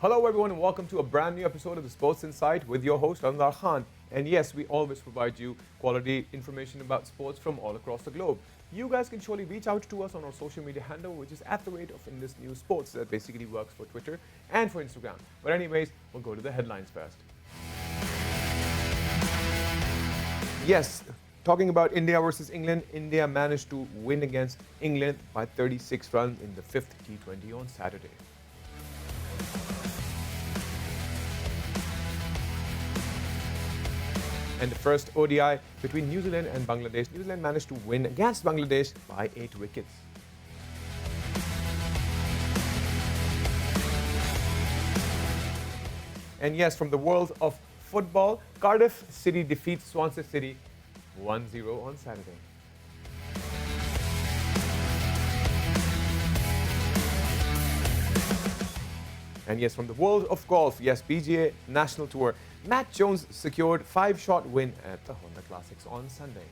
Hello, everyone, and welcome to a brand new episode of the Sports Insight with your host, Anwar Khan. And yes, we always provide you quality information about sports from all across the globe. You guys can surely reach out to us on our social media handle, which is at the rate of Indus News Sports. That basically works for Twitter and for Instagram. But anyways, we'll go to the headlines first. Yes, talking about India versus England, India managed to win against England by 36 runs in the fifth T20 on Saturday. And the first ODI between New Zealand and Bangladesh, New Zealand managed to win against Bangladesh by 8 wickets. And yes, from the world of football, Cardiff City defeats Swansea City 1-0 on Saturday. And yes, from the world of golf, yes, PGA National Tour, Matt Jones secured 5-shot win at the Honda Classics on Sunday.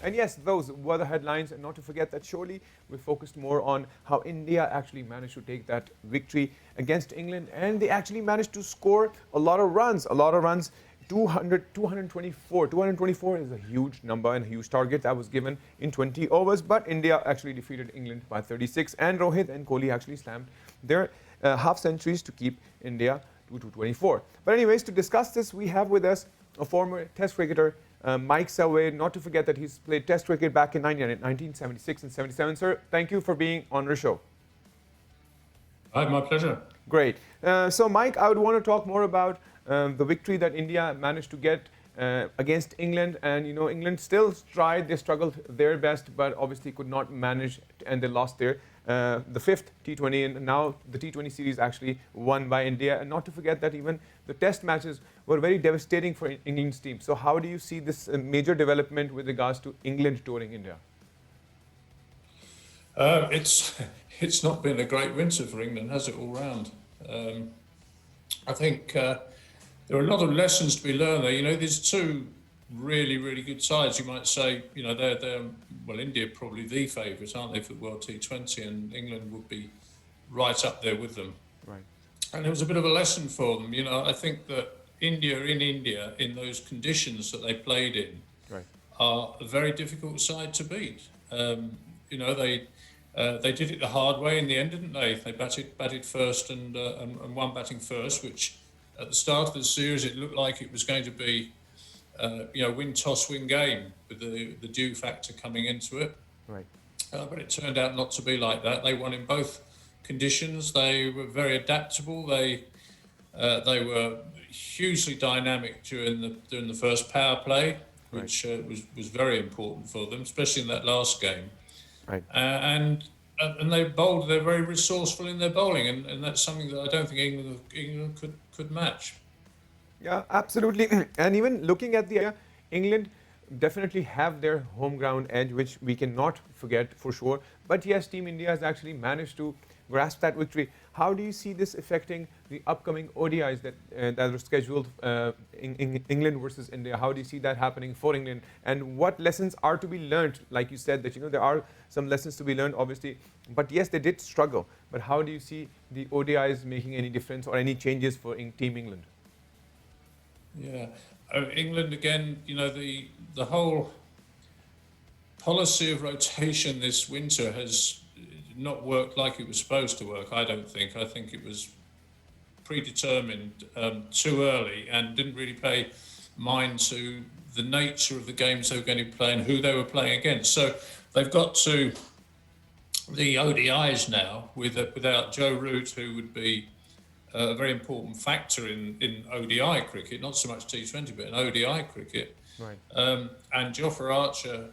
And yes, those were the headlines, and not to forget that surely we focused more on how India actually managed to take that victory against England, and they actually managed to score a lot of runs. 224. 224 is a huge number and a huge target that was given in 20 overs, but India actually defeated England by 36, and Rohit and Kohli actually slammed their half centuries to keep India to 224. But anyways, to discuss this, we have with us a former Test cricketer, Mike Selway, not to forget that he's played Test cricket back in 1976 and 77. Sir, thank you for being on the show. Hi, my pleasure. Great. So, Mike, I would want to talk more about the victory that India managed to get against England. And, you know, England still tried, they struggled their best, but obviously could not manage, and they lost the fifth T20, and now the T20 series actually won by India. And not to forget that even the test matches were very devastating for England's team. So how do you see this major development with regards to England touring India? It's not been a great winter for England, has it, all round? I think there are a lot of lessons to be learned there. You know, there's two really, really good sides. You might say, you know, well, India probably the favourites, aren't they, for the World T20, and England would be right up there with them. Right. And it was a bit of a lesson for them. You know, I think that India, in those conditions that they played in, right, are a very difficult side to beat. You know, they did it the hard way in the end, didn't they? They batted first and won batting first, which at the start of the series it looked like it was going to be, you know, win toss, win game, with the dew factor coming into it. Right. But it turned out not to be like that. They won in both conditions. They were very adaptable. They were hugely dynamic during the first power play, which was very important for them, especially in that last game. Right. And they bowled. They're very resourceful in their bowling, and that's something that I don't think England could match. Yeah, absolutely. And even looking at the England definitely have their home ground edge, which we cannot forget for sure. But yes, Team India has actually managed to grasp that victory. How do you see this affecting the upcoming ODIs that are scheduled in England versus India? How do you see that happening for England? And what lessons are to be learned? Like you said, that, you know, there are some lessons to be learned, obviously. But yes, they did struggle. But how do you see the ODIs making any difference or any changes for Team England? Yeah, England again. You know, the whole policy of rotation this winter has not worked like it was supposed to work. I don't think. I think it was predetermined too early and didn't really pay mind to the nature of the games they were going to play and who they were playing against. So they've got to the ODIs now without Joe Root, who would be a very important factor in ODI cricket, not so much T20, but in ODI cricket. Right. And Jofra Archer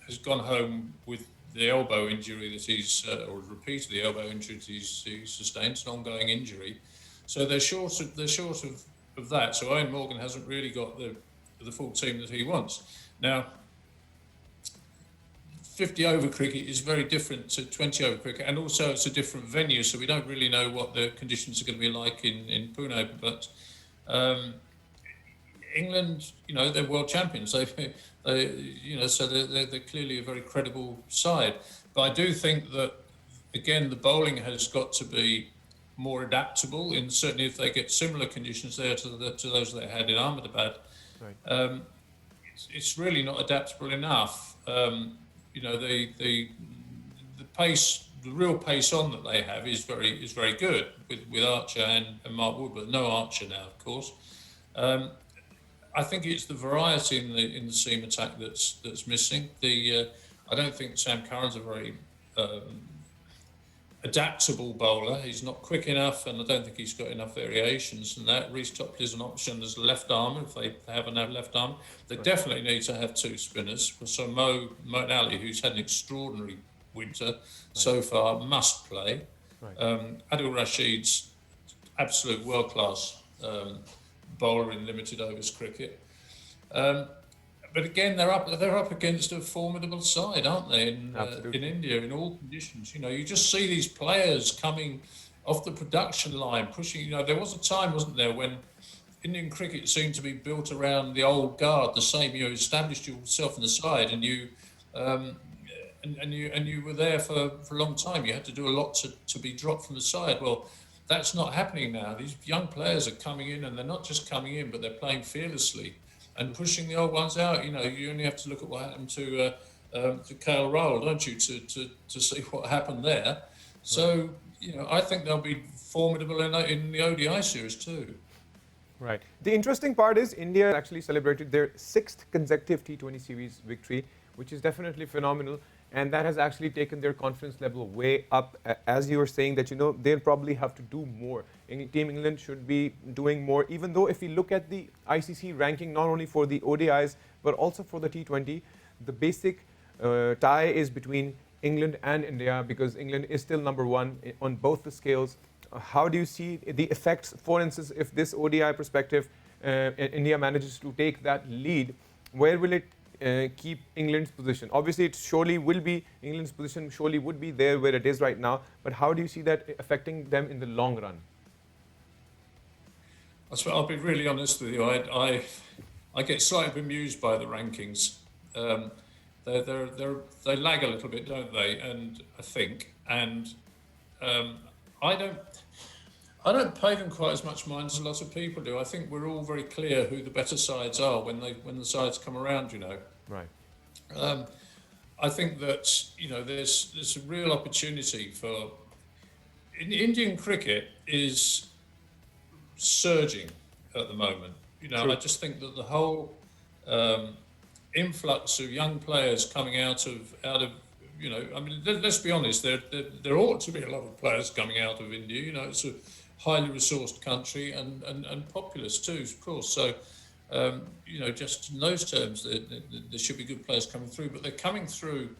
has gone home with the elbow injury that or repeated the elbow injury that he's sustained. It's an ongoing injury. So they're short of that. So Owen Morgan hasn't really got the full team that he wants. Now, 50 over cricket is very different to 20 over cricket, and also it's a different venue, so we don't really know what the conditions are going to be like in Pune. But England, they're world champions. So they're clearly a very credible side. But I do think that, again, the bowling has got to be more adaptable. And certainly, if they get similar conditions there to those they had in Ahmedabad, Right. it's really not adaptable enough. The pace, the real pace on that they have is very good with Archer and Mark Wood, but no Archer now, of course. I think it's the variety in the seam attack that's missing. I don't think Sam Curran's a very adaptable bowler. He's not quick enough, and I don't think he's got enough variations. And that Reece Topley is an option as a left armer if they haven't have left arm. They definitely need to have two spinners. So Mo Ali, who's had an extraordinary winter so far, must play. Right. Adil Rashid's absolute world class bowler in limited overs cricket. But again, they're up against a formidable side, aren't they? In India, in all conditions, you just see these players coming off the production line, pushing. There was a time, wasn't there, when Indian cricket seemed to be built around the old guard, the same. You established yourself in the side, and you were there for a long time. You had to do a lot to be dropped from the side. Well, that's not happening now. These young players are coming in, and they're not just coming in, but they're playing fearlessly and pushing the old ones out. You only have to look at what happened to KL Rahul, don't you, to see what happened there. So, I think they'll be formidable in the ODI series too. Right. The interesting part is India actually celebrated their 6th consecutive T20 series victory, which is definitely phenomenal. And that has actually taken their confidence level way up. As you were saying that, they'll probably have to do more. Team England should be doing more, even though if we look at the ICC ranking, not only for the ODIs, but also for the T20, the basic tie is between England and India, because England is still number one on both the scales. How do you see the effects? For instance, if this ODI perspective, India manages to take that lead, where will it keep England's position? Obviously, England's position surely would be there where it is right now, but how do you see that affecting them in the long run? I'll be really honest with you. I get slightly bemused by the rankings. They lag a little bit, don't they? And I think, I don't pay them quite as much mind as a lot of people do. I think we're all very clear who the better sides are when the sides come around. Right. I think that there's a real opportunity for Indian cricket is surging at the moment. True. I just think that the whole influx of young players coming out of let's be honest, there ought to be a lot of players coming out of India. It's a highly resourced country and populous too, of course. So, just in those terms, there should be good players coming through, but they're coming through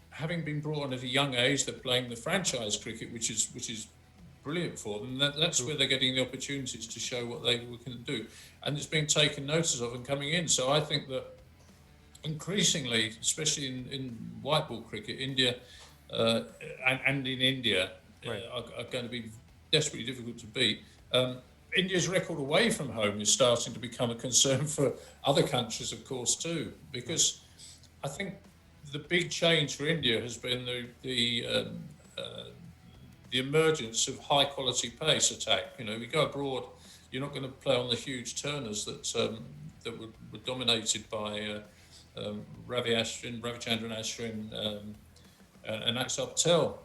having been brought on at a young age. They're playing the franchise cricket, which is brilliant for them. That's where they're getting the opportunities to show what they can do, and it's being taken notice of and coming in. So I think that increasingly, especially in white ball cricket, India and in India Right. are going to be desperately difficult to beat. India's record away from home is starting to become a concern for other countries, of course, too, because I think the big change for India has been the emergence of high quality pace attack. We go abroad, you're not going to play on the huge turners that were dominated by Ravichandran Ashwin and Axar Patel.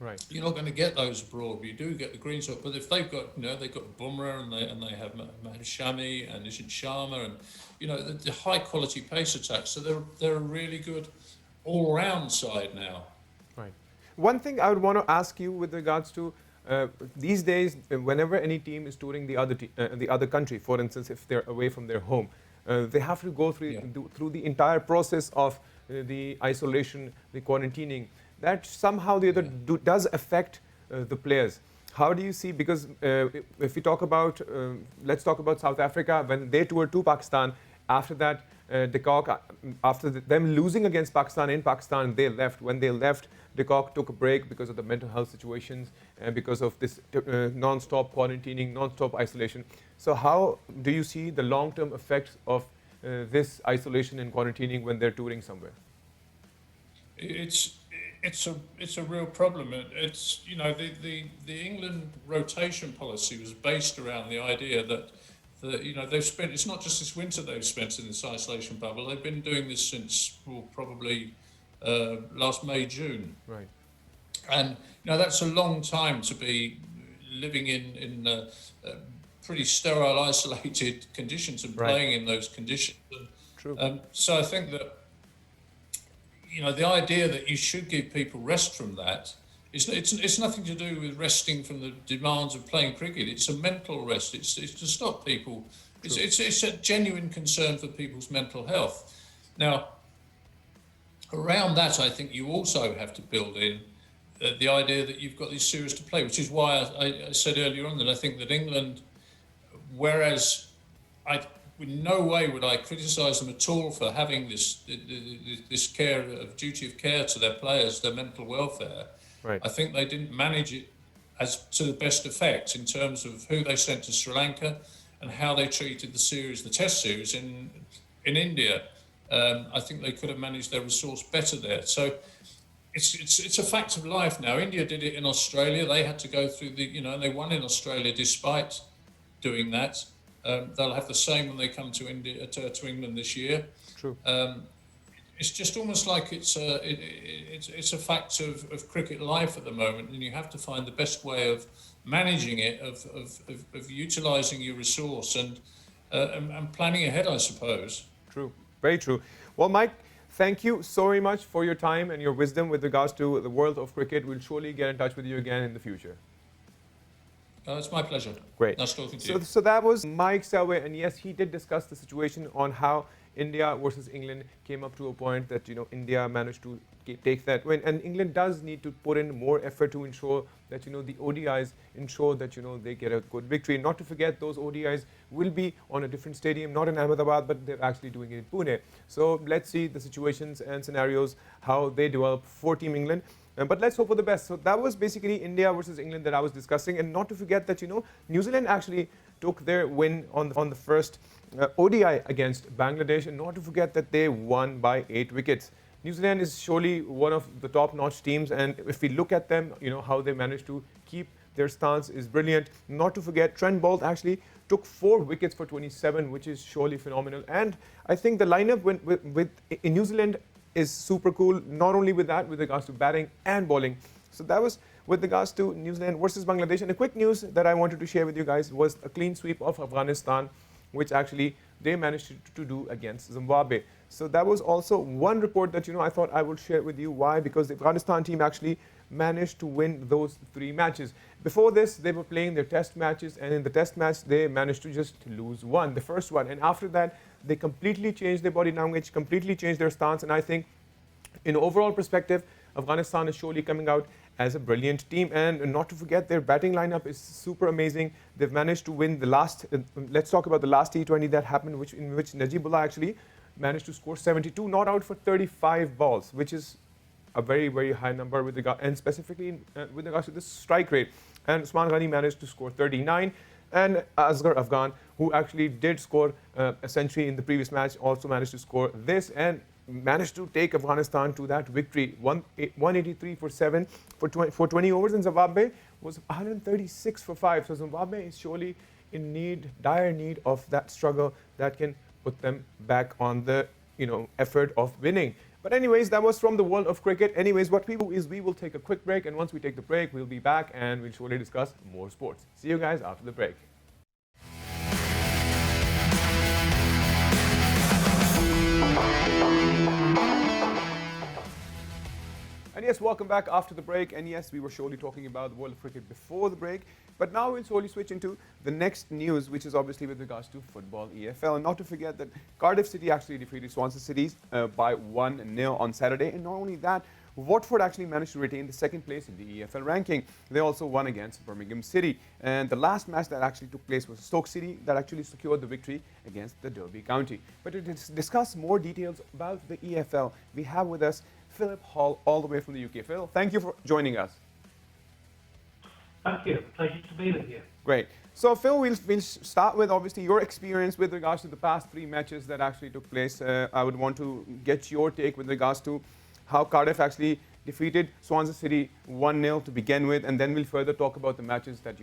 Right. You're not going to get those abroad. You do get the green shot, but if they've got Bumrah and they have Mahesh Shami and Nishant Sharma and the high quality pace attacks, so they're a really good all round side now. Right. One thing I would want to ask you with regards to these days, whenever any team is touring the other country, for instance, if they're away from their home, they have to go through the entire process of the isolation, the quarantining. That somehow the other does affect the players. How do you see? Because if we talk about, let's talk about South Africa when they toured to Pakistan. After that, after them losing against Pakistan in Pakistan, they left. When they left, de Kock took a break because of the mental health situations and because of this non-stop quarantining, non-stop isolation. So how do you see the long-term effects of this isolation and quarantining when they're touring somewhere? It's a real problem. It's, you know, the England rotation policy was based around the idea that you know, they've spent, it's not just this winter they've spent in this isolation bubble. They've been doing this since, well, probably last May, June. Right. And you know, that's a long time to be living in pretty sterile, isolated conditions and playing in those conditions. True. So I think that, you know, the idea that you should give people rest from that it's nothing to do with resting from the demands of playing cricket. It's a mental rest. It's to stop people. It's a genuine concern for people's mental health. Now, around that, I think you also have to build in the idea that you've got these series to play, which is why I said earlier on that I think that England, whereas in no way would I criticise them at all for having this duty of care to their players, their mental welfare. Right. I think they didn't manage it as to the best effect in terms of who they sent to Sri Lanka and how they treated the test series in India. I think they could have managed their resource better there. So it's a fact of life now. India did it in Australia. They had to go through and they won in Australia despite doing that. They'll have the same when they come to England this year. True. It's just almost like it's a fact of cricket life at the moment, and you have to find the best way of managing it, of utilising your resource and planning ahead, I suppose. True, very true. Well, Mike, thank you so very much for your time and your wisdom with regards to the world of cricket. We'll surely get in touch with you again in the future. It's my pleasure. Great. Nice talking to you. So that was Mike Selway, and yes, he did discuss the situation on how India versus England came up to a point that, you know, India managed to take that win, and England does need to put in more effort to ensure that, you know, the ODIs ensure that, you know, they get a good victory. Not to forget, those ODIs will be on a different stadium, not in Ahmedabad, but they're actually doing it in Pune. So let's see the situations and scenarios, how they develop for Team England. But let's hope for the best. So that was basically India versus England that I was discussing. And not to forget that, you know, New Zealand actually took their win on the first ODI against Bangladesh. And not to forget that they won by 8 wickets. New Zealand is surely one of the top-notch teams. And if we look at them, you know, how they managed to keep their stance is brilliant. Not to forget, Trent Boult actually took 4 wickets for 27, which is surely phenomenal. And I think the lineup in New Zealand is super cool, not only with that, with regards to batting and bowling. So that was with regards to New Zealand versus Bangladesh. And a quick news that I wanted to share with you guys was a clean sweep of Afghanistan, which actually they managed to do against Zimbabwe. So that was also one report that, you know, I thought I would share with you. Why? Because the Afghanistan team actually managed to win those 3 matches. Before this, they were playing their test matches, and in the test match, they managed to just lose one, the first one. And after that, they completely changed their body language, completely changed their stance. And I think in overall perspective, Afghanistan is surely coming out as a brilliant team. And not to forget, their batting lineup is super amazing. They've managed to win the last, let's talk about the last T20 that happened, in which Najibullah actually managed to score 72, not out for 35 balls, which is a very, very high number with regard, and specifically with regards to the strike rate. And Usman Ghani managed to score 39. And Asghar Afghan, who actually did score a century in the previous match, also managed to score this and managed to take Afghanistan to that victory. 183 for 7 for 20 overs, and Zimbabwe was 136 for 5. So Zimbabwe is surely in dire need of that struggle that can put them back on the, you know, effort of winning. But anyways, that was from the world of cricket. Anyways, what we do is we will take a quick break, and once we take the break, we'll be back and we'll surely discuss more sports. See you guys after the break. And yes, welcome back after the break. And yes, we were surely talking about the world of cricket before the break. But now we'll slowly switch into the next news, which is obviously with regards to football EFL. And not to forget that Cardiff City actually defeated Swansea City by 1-0 on Saturday. And not only that, Watford actually managed to retain the 2nd place in the EFL ranking. They also won against Birmingham City. And the last match that actually took place was Stoke City that actually secured the victory against the Derby County. But to discuss more details about the EFL, we have with us Philip Hall, all the way from the UK. Phil, thank you for joining us. Thank you. Pleasure to be with you. Great. So, Phil, we'll start with obviously your experience with regards to the past 3 matches that actually took place. I would want to get your take with regards to how Cardiff actually defeated Swansea City 1-0 to begin with, and then we'll further talk about the matches that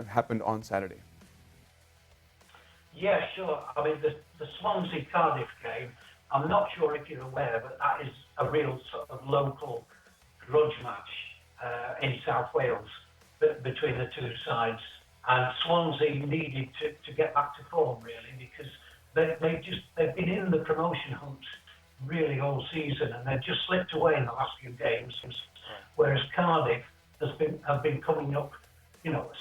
happened on Saturday. Yeah, sure. I mean, the Swansea-Cardiff game, I'm not sure if you're aware, but that is a real sort of local grudge match in South Wales between the two sides. And Swansea needed to get back to form, really, because they've been in the promotion hunt really all season, and they've just slipped away in the last few games. Whereas Cardiff have been coming up,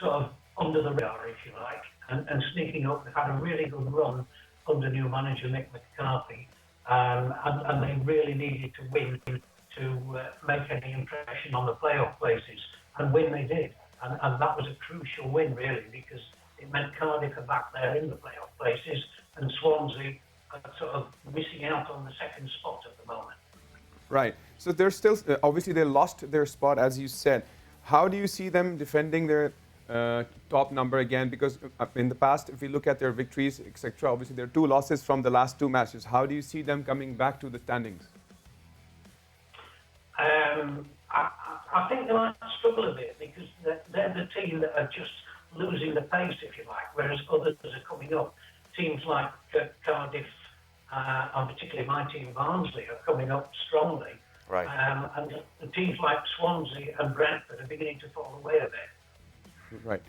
sort of under the radar, if you like, and sneaking up. They've had a really good run under new manager Mick McCarthy, and they really needed to win to make any impression on the playoff places, and win they did. And that was a crucial win, really, because it meant Cardiff are back there in the playoff places, and Swansea are sort of missing out on the second spot at the moment. Right. So they're still, obviously they lost their spot, as you said. How do you see them defending their top number again? Because in the past, if we look at their victories, etc., obviously there are 2 losses from the last 2 matches. How do you see them coming back to the standings? I think they might struggle a bit because they're the team that are just losing the pace, if you like, whereas others are coming up. Teams like Cardiff, and particularly my team, Barnsley, are coming up strongly. Right. And the teams like Swansea and Brentford are beginning to fall away a bit. Right.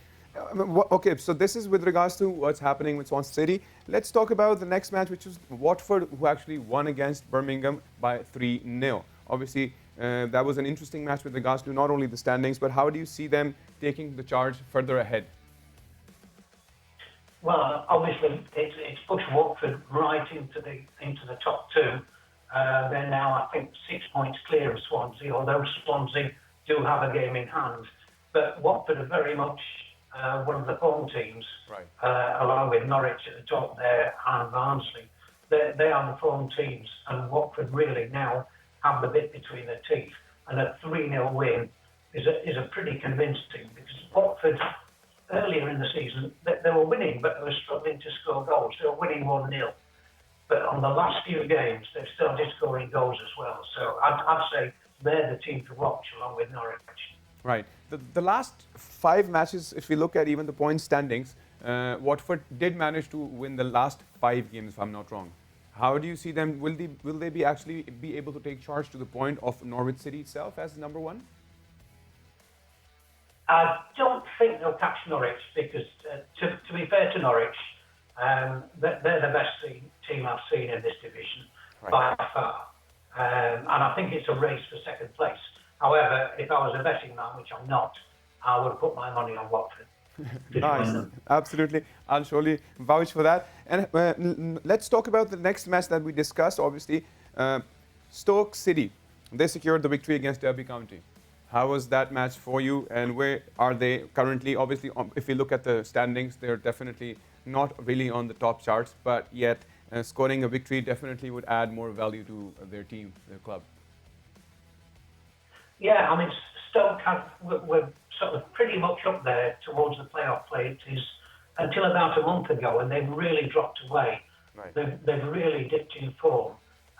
Okay, so this is with regards to what's happening with Swansea City. Let's talk about the next match, which was Watford, who actually won against Birmingham by 3-0. Obviously, that was an interesting match with regards to not only the standings, but how do you see them taking the charge further ahead? Well, obviously, it's pushed Watford right into the top 2. They're now, I think, 6 points clear of Swansea, although Swansea do have a game in hand. But Watford are very much one of the form teams, right, along with Norwich at the top there and Barnsley. They are the form teams, and Watford really now have the bit between their teeth. And a 3-0 win is a pretty convincing, because Watford, earlier in the season, they were winning, but they were struggling to score goals. They were winning 1-0. But on the last few games, they've started scoring goals as well. So I'd say they're the team to watch, along with Norwich. Right. The last 5 matches, if we look at even the point standings, Watford did manage to win the last 5 games, if I'm not wrong. How do you see them? Will they be actually be able to take charge to the point of Norwich City itself as number 1? I don't think they'll catch Norwich because, to be fair to Norwich, they're the best team I've seen in this division, right, by far. And I think it's a race for second place. However, if I was a betting man, which I'm not, I would put my money on Watford. Nice. Absolutely. I'll surely vouch for that. And let's talk about the next match that we discussed, obviously. Stoke City. They secured the victory against Derby County. How was that match for you, and where are they currently? Obviously, if you look at the standings, they're definitely not really on the top charts, but yet scoring a victory definitely would add more value to their team, their club. Yeah, I mean, Stoke were sort of pretty much up there towards the playoff places until about a month ago, and they've really dropped away. Right. They've really dipped in form,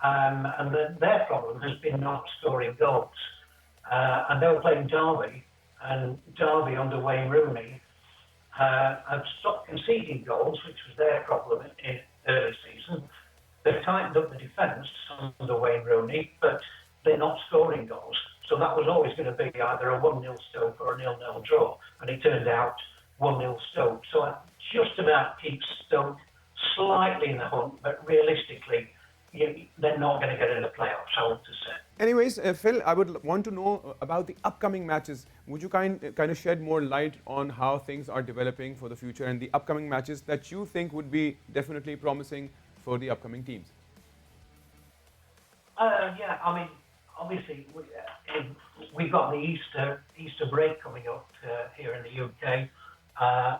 and their problem has been not scoring goals. And they were playing Derby, and Derby under Wayne Rooney have stopped conceding goals, which was their problem in early season. They've tightened up the defence under Wayne Rooney, but they're not scoring goals. So that was always going to be either a 1-0 Stoke or a 0-0 draw, and it turned out 1-0 Stoke. So I just about keeps Stoke slightly in the hunt, but realistically, they're not going to get in the playoffs, I want to say. Anyways, Phil, I would want to know about the upcoming matches. Would you kind of shed more light on how things are developing for the future and the upcoming matches that you think would be definitely promising for the upcoming teams? Yeah, I mean, obviously, we've got the Easter break coming up here in the UK,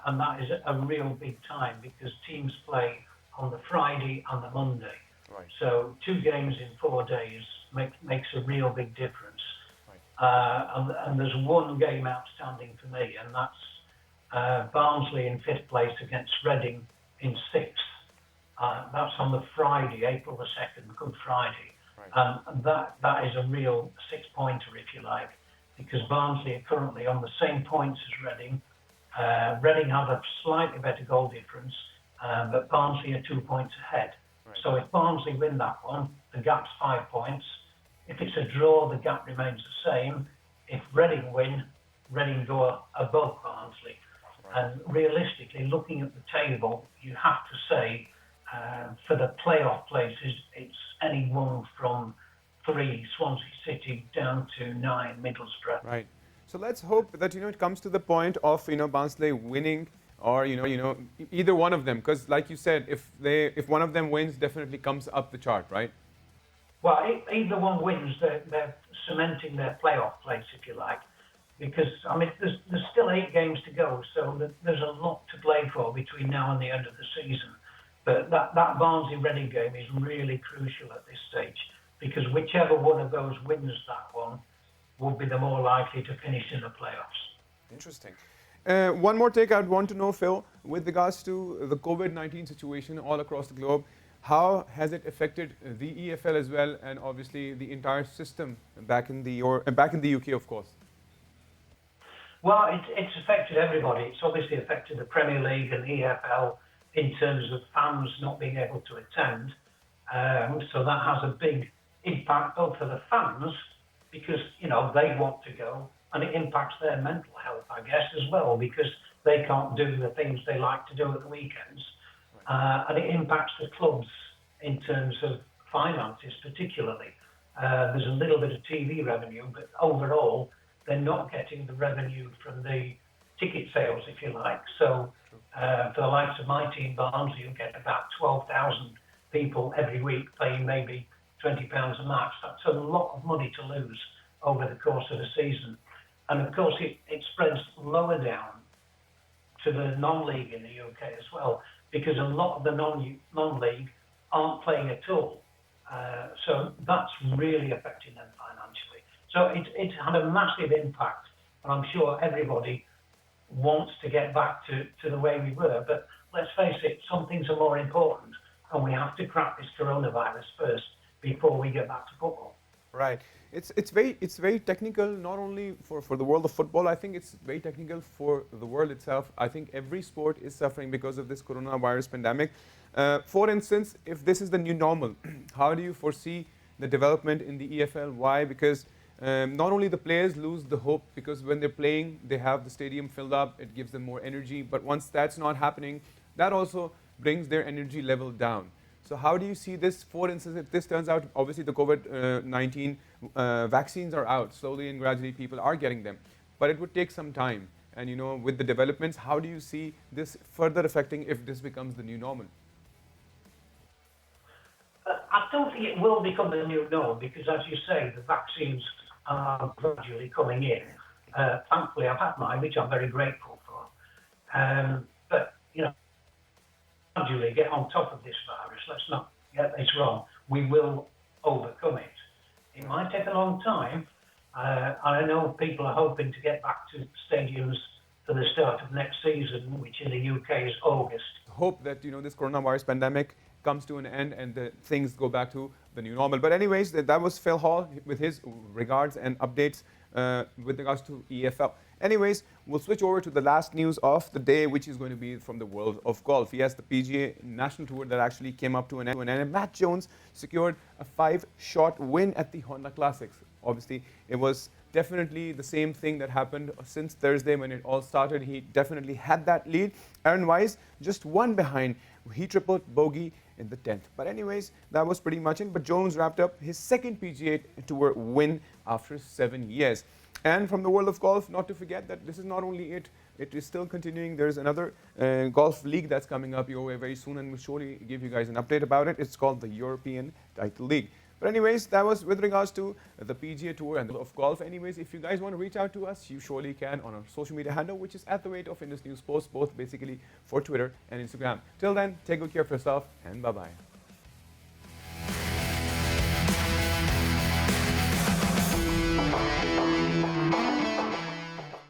and that is a real big time because teams play on the Friday and the Monday. Right. So 2 games in 4 days makes a real big difference. Right. And there's one game outstanding for me, and that's Barnsley in 5th place against Reading in 6th. That's on the Friday, April the 2nd, Good Friday. Right. And that is a real 6-pointer, if you like, because Barnsley are currently on the same points as Reading. Reading have a slightly better goal difference, but Barnsley are 2 points ahead. Right. So if Barnsley win that one, the gap's 5 points. If it's a draw, the gap remains the same. If Reading win, Reading go above Barnsley. Right. And realistically, looking at the table, you have to say for the playoff places, it's anyone from 3, Swansea City, down to 9, Middlesbrough. Right. So let's hope that it comes to the point of Barnsley winning, or either one of them, because like you said, if one of them wins, definitely comes up the chart, right? Well, either one wins, they're cementing their playoff place, if you like, because I mean there's still 8 games to go, so there's a lot to play for between now and the end of the season. But that Barnsley-Reading game is really crucial at this stage, because whichever one of those wins that one will be the more likely to finish in the playoffs. Interesting. One more take I'd want to know, Phil, with regards to the COVID-19 situation all across the globe, how has it affected the EFL as well, and obviously the entire system back in the UK, of course? Well, it's affected everybody. It's obviously affected the Premier League and the EFL in terms of fans not being able to attend. So that has a big impact both for the fans, because they want to go, and it impacts their mental health, I guess, as well, because they can't do the things they like to do at the weekends. And it impacts the clubs in terms of finances, particularly. There's a little bit of TV revenue, but overall, they're not getting the revenue from the ticket sales, if you like. So for the likes of my team, Barnsley, you get about 12,000 people every week paying maybe £20 a match. That's a lot of money to lose over the course of the season. And of course, it spreads lower down to the non-league in the UK as well, because a lot of the non-league aren't playing at all. So that's really affecting them financially. So it's had a massive impact, and I'm sure everybody wants to get back to the way we were. But let's face it, some things are more important, and we have to crack this coronavirus first before we get back to football. Right. It's very technical, not only for the world of football. I think it's very technical for the world itself. I think every sport is suffering because of this coronavirus pandemic. For instance, if this is the new normal, how do you foresee the development in the EFL? Why? Because not only the players lose the hope, because when they're playing, they have the stadium filled up, it gives them more energy. But once that's not happening, that also brings their energy level down. So how do you see this? For instance, if this turns out, obviously the COVID-19 vaccines are out, slowly and gradually people are getting them, but it would take some time. And with the developments, how do you see this further affecting if this becomes the new normal? I don't think it will become the new norm, because as you say, the vaccines are gradually coming in. Thankfully, I've had mine, which I'm very grateful for. But gradually get on top of this virus. Let's not get this wrong. We will overcome it. It might take a long time. I know people are hoping to get back to stadiums for the start of next season, which in the UK is August. Hope that this coronavirus pandemic comes to an end and things go back to the new normal. But anyways, that was Phil Hall with his regards and updates with regards to EFL. Anyways, we'll switch over to the last news of the day, which is going to be from the world of golf. Yes, the PGA National Tour that actually came up to an end, and Matt Jones secured a 5-shot win at the Honda Classics. Obviously, it was definitely the same thing that happened since Thursday when it all started. He definitely had that lead. Aaron Wise just one behind. He tripled bogey in the 10th. But anyways, that was pretty much it. But Jones wrapped up his second PGA Tour win after 7 years. And from the world of golf, not to forget that this is not only it is still continuing. There's another golf league that's coming up your way very soon, and we'll surely give you guys an update about it. It's called the European Title League. But anyways, that was with regards to the PGA Tour and the world of golf. Anyways, if you guys want to reach out to us, you surely can on our social media handle, which is @Indus News Post, both basically for Twitter and Instagram. Till then, take good care of yourself, and bye-bye.